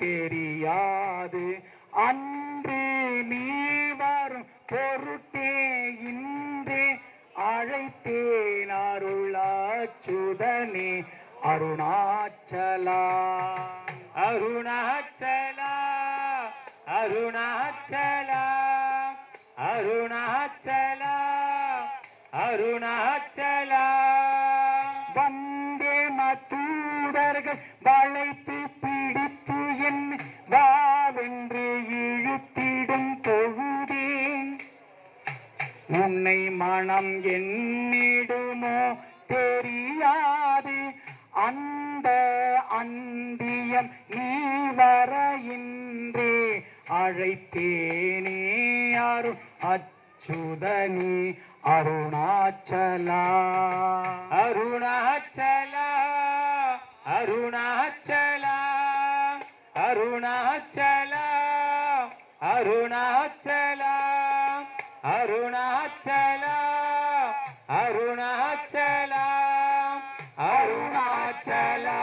தெரியாது அன்று நீ வரும் பொருட்டே இன்றே அழைத்தேன் அருளாச்சுதனே அருணாச்சலா அருணாச்சலா அருணாச்சலா அருணாச்சலா அருணாச்சலா வந்தே மத்தூதர்கள் வளைத்து பிடித்து என் வாவென்று இழுத்திடும் பொழுதே உன்னை மனம் எண்ணிடுமோ தெரியாது அந்த அந்தியம் நீ வர இன்றே அழைத்தேனே அருள் அச்சுதனி அருணாச்சலா அருணாச்சலா அருணாச்சலா அருணாச்சலா அருணாச்சலா அருணாச்சலா அருணாச்சலா அருணாச்சலா